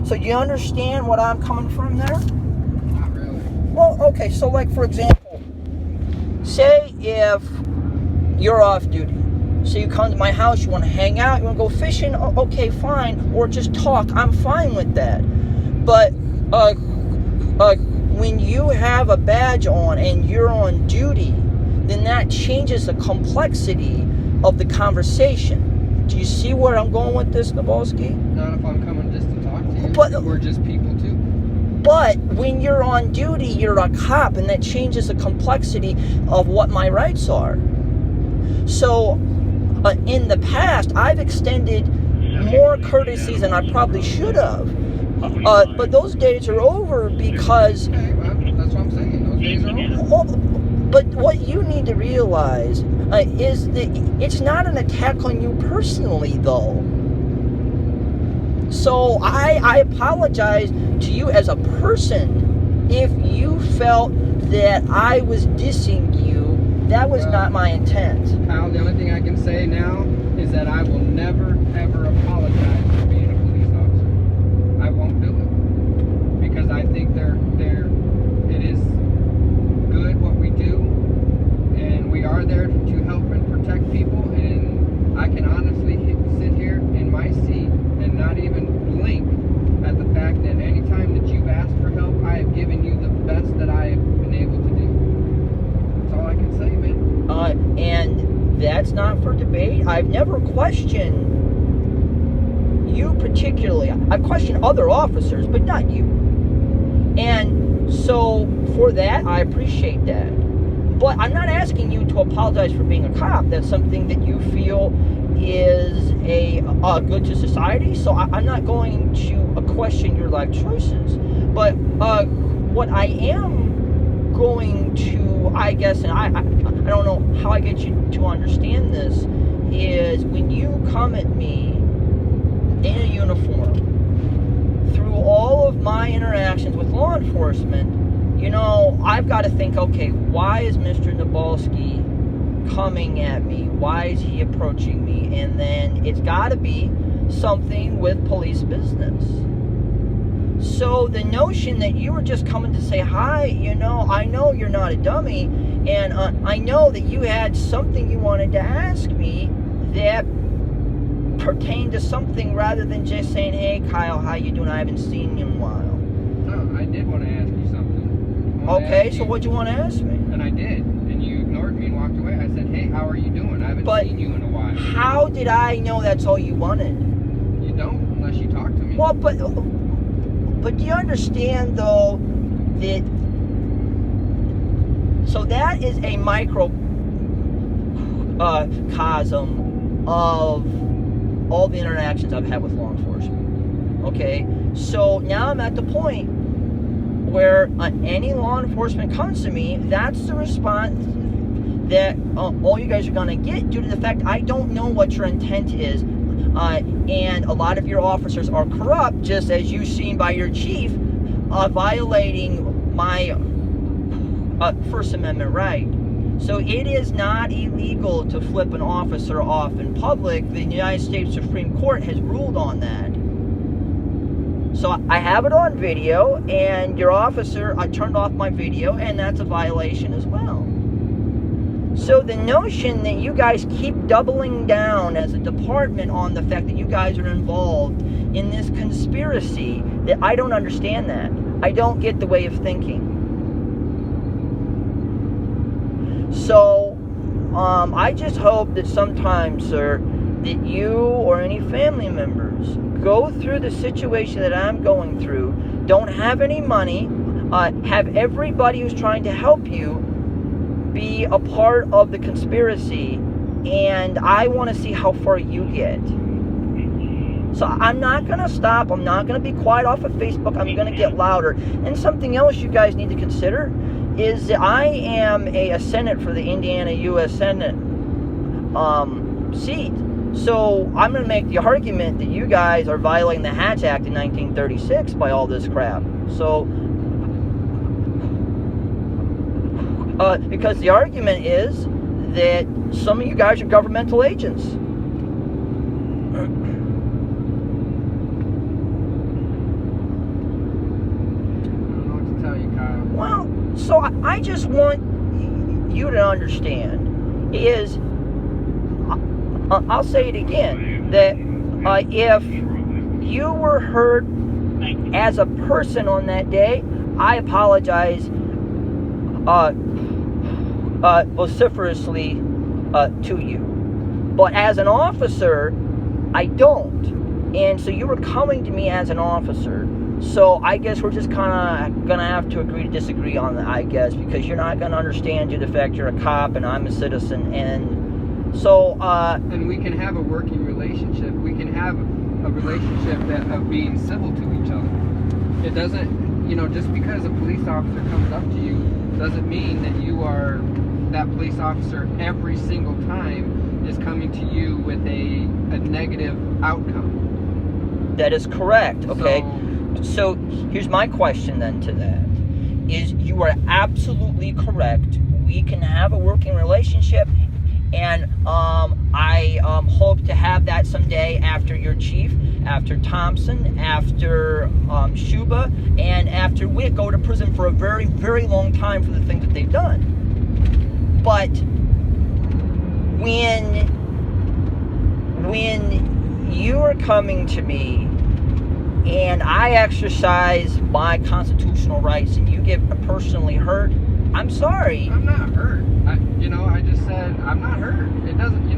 So you understand what I'm coming from there? Not really. Well, okay, so like for example, say if you're off duty. So you come to my house, you want to hang out, you want to go fishing, okay, fine. Or just talk, I'm fine with that. But when you have a badge on and you're on duty, then that changes the complexity of the conversation. Do you see where I'm going with this, Nebalski? Not if I'm coming just to talk to you. But we're just people too. But when you're on duty, you're a cop, and that changes the complexity of what my rights are. So, in the past, I've extended more courtesies than I probably should have. But those days are over because... Okay, well, that's what I'm saying. Those days are over. Well, but what you need to realize is that it's not an attack on you personally, though. So I apologize to you as a person if you felt that I was dissing you. That was not my intent. Kyle, the only thing I can say now is that I will never, ever apologize for being a police officer. I won't do it. Because I think it is good what we do. And we are there to help and protect people. And I can honestly sit here in my seat and not even blink at the fact that anytime that you've asked for help, I have given you the best that I have been able to do. That's all I can say, man. And that's not for debate. I've never questioned you particularly. I've questioned other officers, but not you. And so for that, I appreciate that. But I'm not asking you to apologize for being a cop. That's something that you feel is a good to society. So I'm not going to question your life choices. But what I am going to, I guess, and I don't know how I get you to understand this, is when you come at me in a uniform, through all of my interactions with law enforcement, you know, I've got to think, okay, why is Mr. Nebalski coming at me? Why is he approaching me? And then it's got to be something with police business. So the notion that you were just coming to say hi, you know, I know you're not a dummy, and I know that you had something you wanted to ask me that pertained to something rather than just saying, hey, Kyle, how you doing? I haven't seen you in a while. No, I did want to ask you something. Okay, so what'd you want to ask me? And I did, and you ignored me and walked away. I said, hey, how are you doing? I haven't seen you in a while. How did I know that's all you wanted? You don't, unless you talk to me. Well, but do you understand, though, that... So that is a microcosm of all the interactions I've had with law enforcement. Okay? So now I'm at the point where any law enforcement comes to me, that's the response that all you guys are going to get due to the fact I don't know what your intent is. And a lot of your officers are corrupt, just as you've seen by your chief, violating my First Amendment right. So it is not illegal to flip an officer off in public. The United States Supreme Court has ruled on that. So I have it on video, and your officer turned off my video, and that's a violation as well. So the notion that you guys keep doubling down as a department on the fact that you guys are involved in this conspiracy, that I don't understand that. I don't get the way of thinking. So, I just hope that sometime, sir, that you or any family members go through the situation that I'm going through, don't have any money, have everybody who's trying to help you be a part of the conspiracy, and I want to see how far you get. So I'm not going to stop. I'm not going to be quiet off of Facebook. I'm going to get louder. And something else you guys need to consider is that I am a Senate for the Indiana U.S. Senate seat. So I'm going to make the argument that you guys are violating the Hatch Act in 1936 by all this crap. So, because the argument is that some of you guys are governmental agents. So I just want you to understand is, I'll say it again, that if you were hurt as a person on that day, I apologize vociferously to you. But as an officer, I don't. And so you were coming to me as an officer. So I guess we're just kind of going to have to agree to disagree on that, I guess, because you're not going to understand due to the fact you're a cop and I'm a citizen. And so... and we can have a working relationship. We can have a relationship of being civil to each other. It doesn't, just because a police officer comes up to you doesn't mean that you are, that police officer every single time is coming to you with a negative outcome. That is correct, okay? So here's my question then to that, is you are absolutely correct. We can have a working relationship, and I hope to have that someday after your chief, after Thompson, after Shuba, and after Witt go to prison for a very, very long time for the things that they've done. But when you are coming to me and I exercise my constitutional rights and you get personally hurt, I'm sorry. I'm not hurt. I just said I'm not hurt. It doesn't,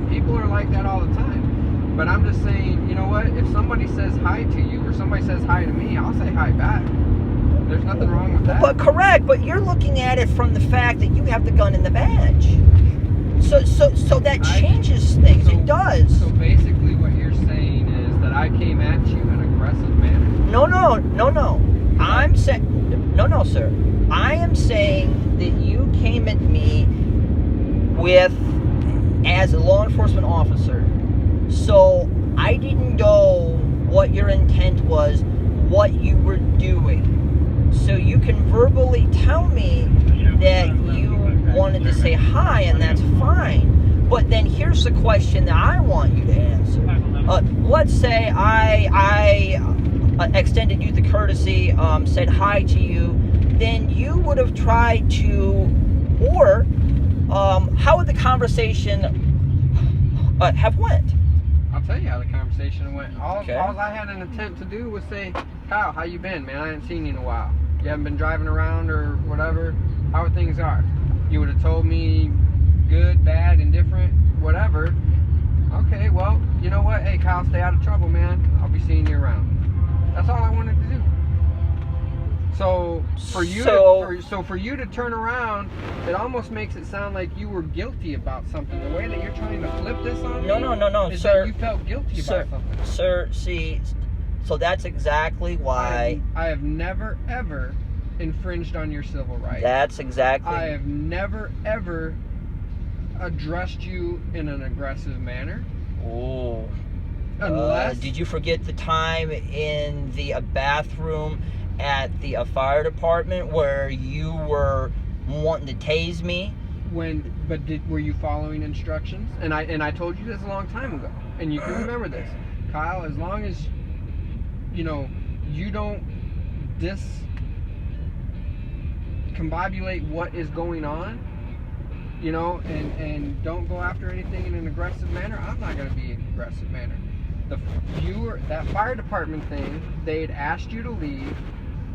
people are like that all the time. But I'm just saying, if somebody says hi to you or somebody says hi to me, I'll say hi back. There's nothing wrong with that. But correct, but you're looking at it from the fact that you have the gun and the badge. So that changes things. It does. So basically what you're saying is that I came at you in an aggressive manner. No. I'm saying, no, sir. I am saying that you came at me as a law enforcement officer. So I didn't know what your intent was, what you were doing. So you can verbally tell me that you wanted to say hi, and that's fine. But then here's the question that I want you to answer. Let's say I extended you the courtesy, said hi to you, then you would have tried to, or how would the conversation have went? I'll tell you how the conversation went. All I had an intent to do was say, Kyle, how you been, man? I haven't seen you in a while. You haven't been driving around or whatever. How things are? You would have told me good, bad, indifferent, whatever. Okay, well, you know what? Hey, Kyle, stay out of trouble, man. I'll be seeing you around. That's all I wanted to do. So for you to turn around, it almost makes it sound like you were guilty about something. The way that you're trying to flip this on me, no, is sir. that you felt guilty about something. Sir, see, so that's exactly why I have never ever infringed on your civil rights. That's exactly. I have never ever addressed you in an aggressive manner. Oh. Unless did you forget the time in the bathroom at the fire department where you were wanting to tase me? Were you following instructions? And I told you this a long time ago, and you can remember this, Kyle. As long as you don't discombobulate what is going on, and don't go after anything in an aggressive manner, I'm not going to be in an aggressive manner. That fire department thing, they had asked you to leave.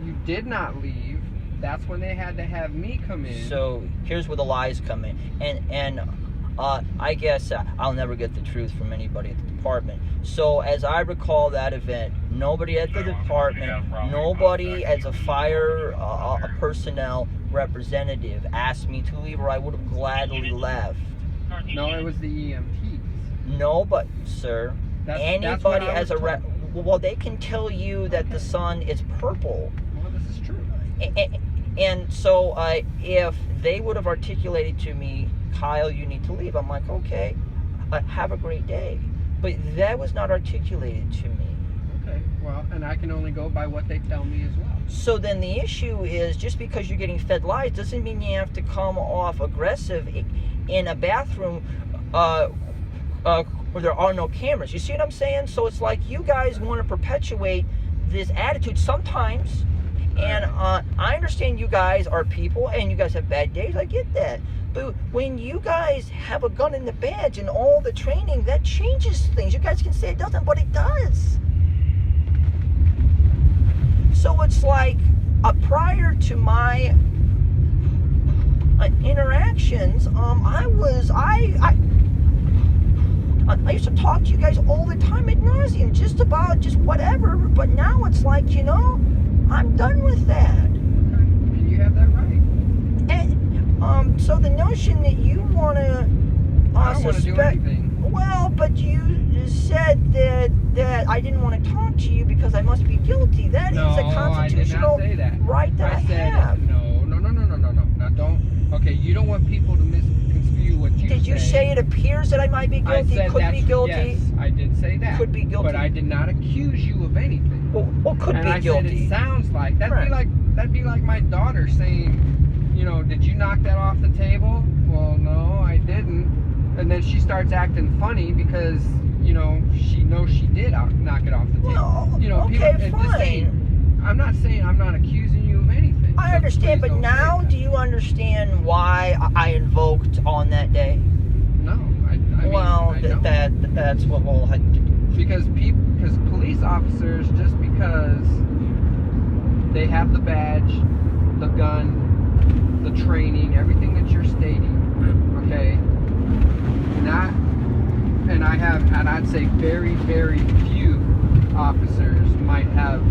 You did not leave. That's when they had to have me come in. So here's where the lies come in. And I guess I'll never get the truth from anybody at the department. So as I recall that event, nobody at the department, nobody as a fire personnel representative asked me to leave, or I would have gladly left. No, it was the EMTs. No, but sir, anybody as a well, they can tell you that the sun is purple. Well, this is true. And so if they would have articulated to me, Kyle, you need to leave, I'm like, okay, have a great day. But that was not articulated to me. Okay, well, and I can only go by what they tell me as well. So then the issue is, just because you're getting fed lies doesn't mean you have to come off aggressive in a bathroom where there are no cameras. You see what I'm saying? So it's like you guys want to perpetuate this attitude sometimes, And I understand you guys are people and you guys have bad days. I get that. But when you guys have a gun in the badge and all the training, that changes things. You guys can say it doesn't, but it does. So it's like prior to my interactions, I used to talk to you guys all the time ad nauseum, just about just whatever. But now it's like, I'm done with that. And you have that right. And so the notion that you want to I don't want to do anything. Well, but you said that I didn't want to talk to you because I must be guilty. That is a constitutional I did not say that. right that I said have. No. Now don't. Okay, you don't want people to misconstrue what you Did you say it appears that I might be guilty? I said Could be guilty. Yes, I did say that. Could be guilty. But I did not accuse you of anything. Well, could and be I guilty. Said it sounds like that'd Right. be like my daughter saying, did you knock that off the table? Well, no, I didn't. And then she starts acting funny because she knows she did knock it off the table. Well, people, okay, fine. I'm not saying I'm not accusing you of anything. I understand, but now do you understand why I invoked on that day? No, I don't. That's what we'll have to do. Because police officers, just because they have the badge, the gun, the training, everything that you're stating, okay, and I'd say very, very few officers might have